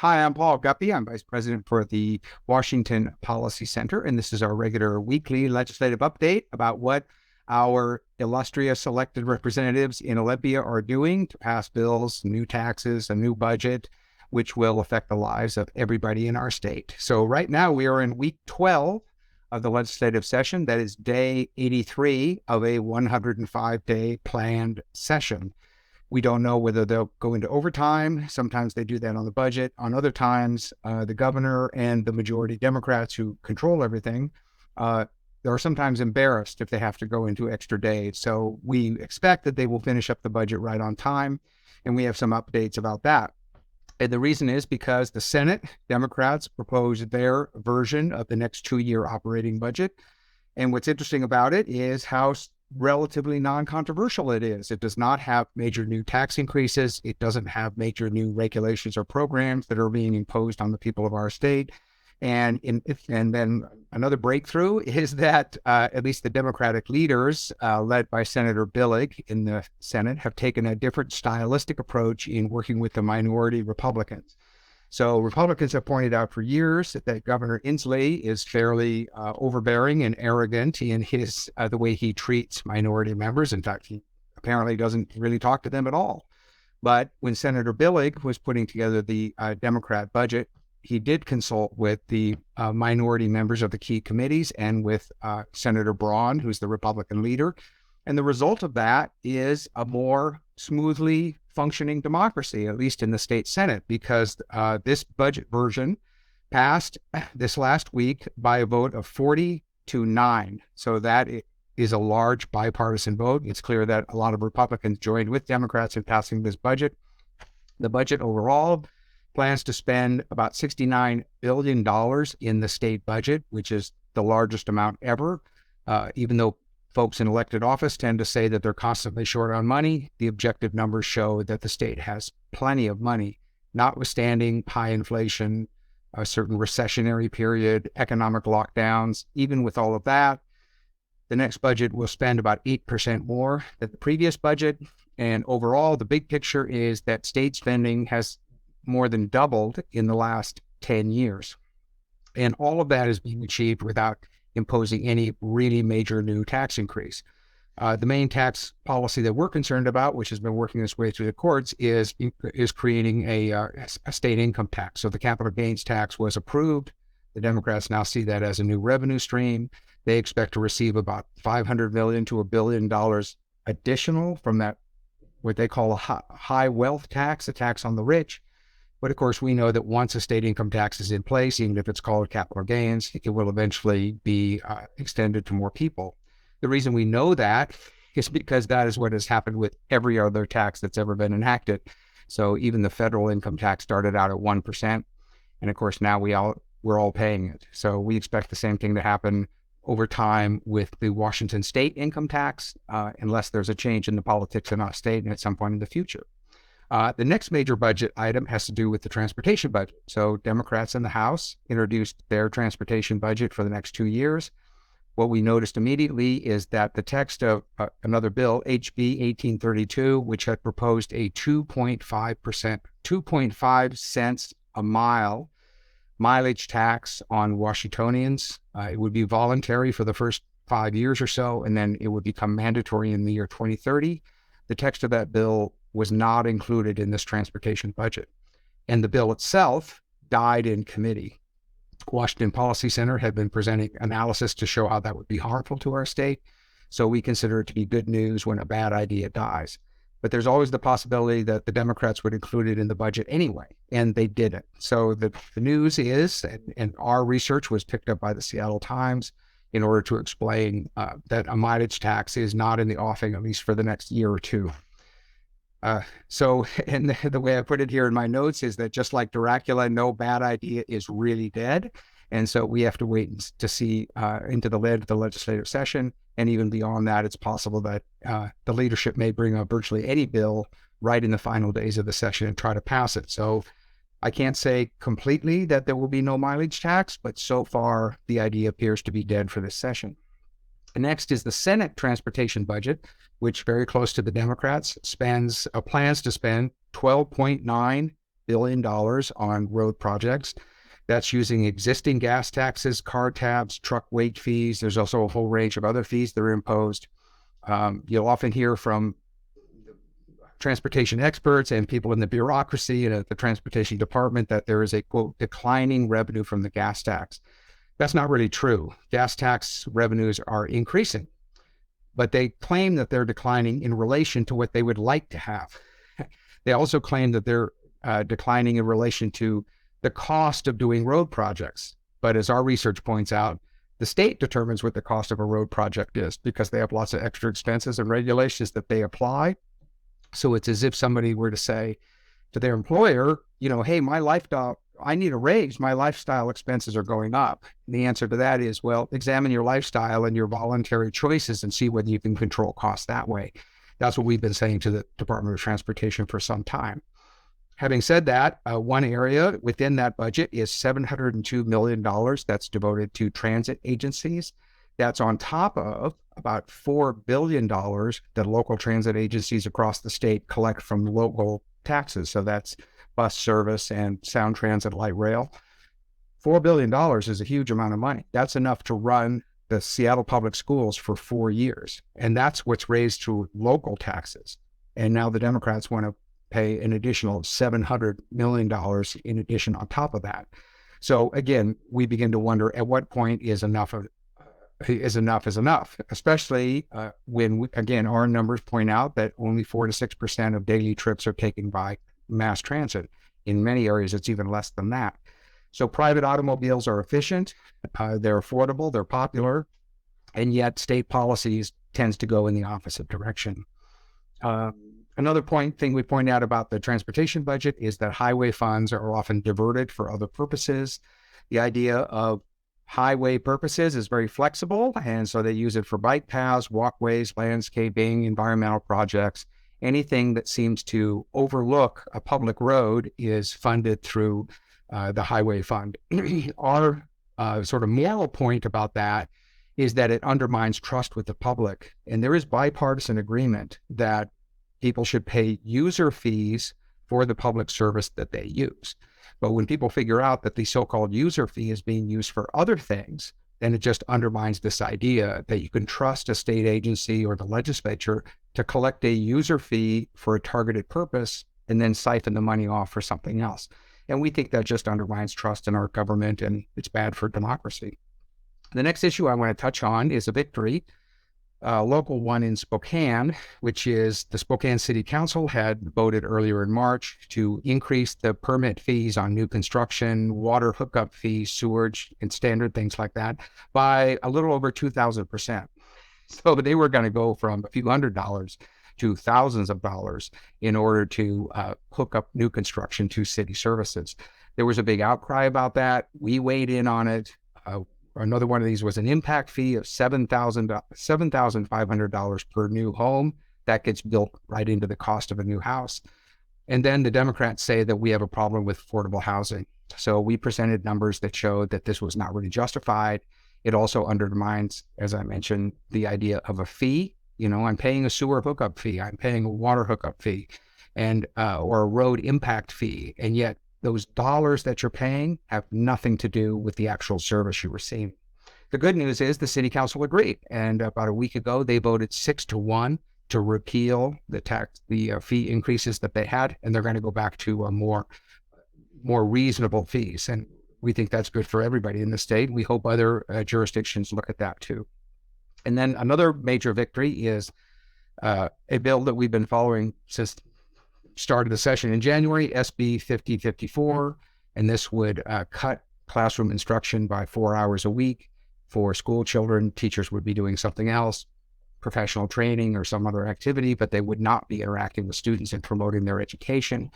Hi, I'm Paul Guppy. I'm Vice President for the Washington Policy Center, and this is our regular weekly legislative update about what our illustrious elected representatives in Olympia are doing to pass bills, new taxes, a new budget, which will affect the lives of everybody in our state. So right now we are in week 12 of the legislative session. That is day 83 of a 105-day planned session. We don't know whether they'll go into overtime. Sometimes they do that on the budget. On other times, the governor and the majority Democrats who control everything, they're sometimes embarrassed if they have to go into extra days. So we expect that they will finish up the budget right on time, and we have some updates about that. And the reason is because the Senate Democrats proposed their version of the next 2-year operating budget. And what's interesting about it is how relatively non-controversial it is. It does not have major new tax increases. It doesn't have major new regulations or programs that are being imposed on the people of our state. And then another breakthrough is that at least the Democratic leaders, led by Senator Billig in the Senate, have taken a different stylistic approach in working with the minority Republicans. So Republicans have pointed out for years that Governor Inslee is fairly overbearing and arrogant in his the way he treats minority members. In fact, he apparently doesn't really talk to them at all. But when Senator Billig was putting together the Democrat budget, he did consult with the minority members of the key committees and with Senator Braun, who's the Republican leader. And the result of that is a more smoothly functioning democracy, at least in the state Senate, because this budget version passed this last week by a vote of 40-9. So that is a large bipartisan vote. It's clear that a lot of Republicans joined with Democrats in passing this budget. The budget overall plans to spend about $69 billion in the state budget, which is the largest amount ever, even though folks in elected office tend to say that they're constantly short on money. The objective numbers show that the state has plenty of money, notwithstanding high inflation, a certain recessionary period, economic lockdowns. Even with all of that, the next budget will spend about 8% more than the previous budget. And overall, the big picture is that state spending has more than doubled in the last 10 years. And all of that is being achieved without imposing any really major new tax increase. The main tax policy that we're concerned about, which has been working its way through the courts, is creating a state income tax. So the capital gains tax was approved. The Democrats now see that as a new revenue stream. They expect to receive about $500 million to $1 billion additional from that, what they call a high wealth tax, a tax on the rich. But of course, we know that once a state income tax is in place, even if it's called capital gains, it will eventually be extended to more people. The reason we know that is because that is what has happened with every other tax that's ever been enacted. So even the federal income tax started out at 1%. And of course, now we're all paying it. So we expect the same thing to happen over time with the Washington state income tax, unless there's a change in the politics in our state and at some point in the future. The next major budget item has to do with the transportation budget. So Democrats in the House introduced their transportation budget for the next 2 years. What we noticed immediately is that the text of another bill, HB 1832, which had proposed a 2.5 cents a mile mileage tax on Washingtonians. It would be voluntary for the first 5 years or so, and then it would become mandatory in the year 2030. The text of that bill was not included in this transportation budget. And the bill itself died in committee. Washington Policy Center had been presenting analysis to show how that would be harmful to our state. So we consider it to be good news when a bad idea dies. But there's always the possibility that the Democrats would include it in the budget anyway, and they didn't. So the news is, and our research was picked up by the Seattle Times in order to explain that a mileage tax is not in the offing, at least for the next year or two. And the way I put it here in my notes is that just like Dracula, no bad idea is really dead. And so we have to wait to see into the end of the legislative session. And even beyond that, it's possible that the leadership may bring up virtually any bill right in the final days of the session and try to pass it. So I can't say completely that there will be no mileage tax, but so far the idea appears to be dead for this session. And next is the Senate transportation budget, which very close to the Democrats plans to spend $12.9 billion on road projects. That's using existing gas taxes, car tabs, truck weight fees. There's also a whole range of other fees that are imposed. You'll often hear from transportation experts and people in the bureaucracy and at the transportation department that there is a, quote, declining revenue from the gas tax. That's not really true. Gas tax revenues are increasing, but they claim that they're declining in relation to what they would like to have. They also claim that they're declining in relation to the cost of doing road projects. But as our research points out, the state determines what the cost of a road project is because they have lots of extra expenses and regulations that they apply. So it's as if somebody were to say to their employer, hey, my lifestyle, I need a raise. My lifestyle expenses are going up. And the answer to that is, well, examine your lifestyle and your voluntary choices and see whether you can control costs that way. That's what we've been saying to the Department of Transportation for some time. Having said that, one area within that budget is $702 million that's devoted to transit agencies. That's on top of about $4 billion that local transit agencies across the state collect from local taxes. So that's bus service and Sound Transit Light Rail. $4 billion is a huge amount of money. That's enough to run the Seattle Public Schools for 4 years. And that's what's raised through local taxes. And now the Democrats want to pay an additional $700 million in addition on top of that. So again, we begin to wonder at what point is enough is enough, especially when, again, our numbers point out that only 4 to 6% of daily trips are taken by mass transit. In many areas, it's even less than that. So private automobiles are efficient, they're affordable, they're popular, and yet state policies tends to go in the opposite direction. Another thing we point out about the transportation budget is that highway funds are often diverted for other purposes. The idea of highway purposes is very flexible, and so they use it for bike paths, walkways, landscaping, environmental projects. Anything that seems to overlook a public road is funded through the highway fund. Our sort of moral point about that is that it undermines trust with the public. And there is bipartisan agreement that people should pay user fees for the public service that they use. But when people figure out that the so-called user fee is being used for other things, then it just undermines this idea that you can trust a state agency or the legislature to collect a user fee for a targeted purpose and then siphon the money off for something else. And we think that just undermines trust in our government, and it's bad for democracy. The next issue I want to touch on is a victory, a local one in Spokane, which is the Spokane City Council had voted earlier in March to increase the permit fees on new construction, water hookup fees, sewage, and standard things like that by a little over 2,000%. So they were going to go from a few $100s to thousands of dollars in order to hook up new construction to city services. There was a big outcry about that. We weighed in on it. Another one of these was an impact fee of $7,500 per new home. That gets built right into the cost of a new house. And then the Democrats say that we have a problem with affordable housing. So we presented numbers that showed that this was not really justified. It also undermines, as I mentioned, the idea of a fee. I'm paying a sewer hookup fee, I'm paying a water hookup fee, and or a road impact fee. And yet those dollars that you're paying have nothing to do with the actual service you receive. The good news is the city council agreed. And about a week ago, they voted 6-1 to repeal the fee increases that they had. And they're going to go back to more reasonable fees. And we think that's good for everybody in the state. We hope other jurisdictions look at that too. And then another major victory is a bill that we've been following since started the session in January, SB 5054, and this would cut classroom instruction by 4 hours a week for school children. Teachers would be doing something else, professional training or some other activity, but they would not be interacting with students and promoting their education.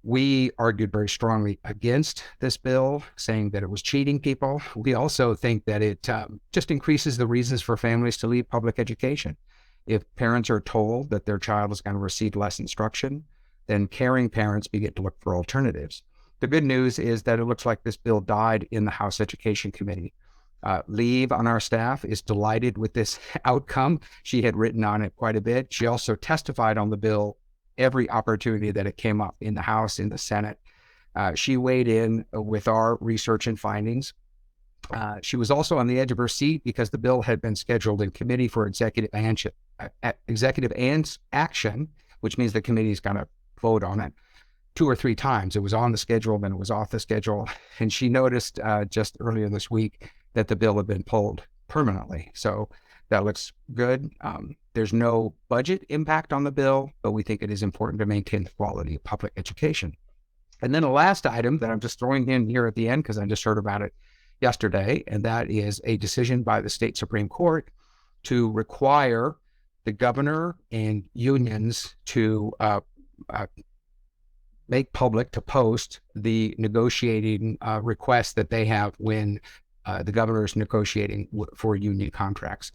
We argued very strongly against this bill, saying that it was cheating people. We also think that it just increases the reasons for families to leave public education. If parents are told that their child is going to receive less instruction, then caring parents begin to look for alternatives. The good news is that it looks like this bill died in the House Education Committee. Leave on our staff is delighted with this outcome. She had written on it quite a bit. She also testified on the bill every opportunity that it came up in the House, in the Senate. She weighed in with our research and findings. She was also on the edge of her seat because the bill had been scheduled in committee for executive action, which means the committee is going to vote on it 2 or 3 times. It was on the schedule, then it was off the schedule. And she noticed just earlier this week that the bill had been pulled permanently. So that looks good. There's no budget impact on the bill, but we think it is important to maintain the quality of public education. And then the last item that I'm just throwing in here at the end, because I just heard about it yesterday, and that is a decision by the state Supreme Court to require the governor and unions to make public, to post the negotiating requests that they have when the governor is negotiating for union contracts.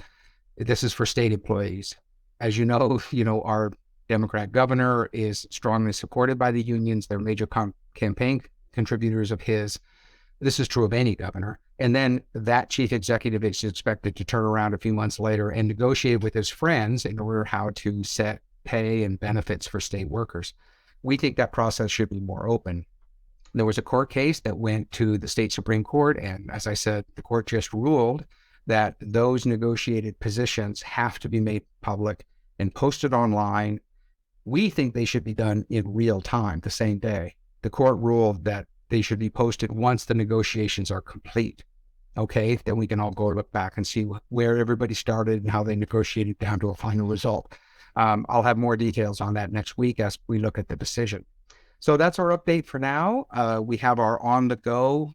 This is for state employees. As you know, our Democrat governor is strongly supported by the unions. They're major campaign contributors of his. This is true of any governor. And then that chief executive is expected to turn around a few months later and negotiate with his friends in order how to set pay and benefits for state workers. We think that process should be more open. There was a court case that went to the state Supreme Court, and as I said, the court just ruled that those negotiated positions have to be made public and posted online. We think they should be done in real time, the same day. The court ruled that they should be posted once the negotiations are complete. Okay, then we can all go look back and see where everybody started and how they negotiated down to a final result. I'll have more details on that next week as we look at the decision. So that's our update for now. We have our On the Go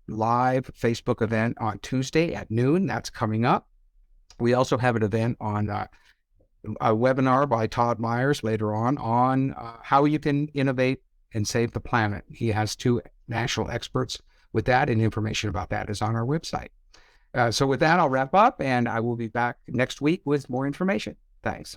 live Facebook event on Tuesday at noon. That's coming up. We also have an event on a webinar by Todd Myers later on how you can innovate and save the planet. He has 2 national experts with that, and information about that is on our website. So with that, I'll wrap up, and I will be back next week with more information. Thanks.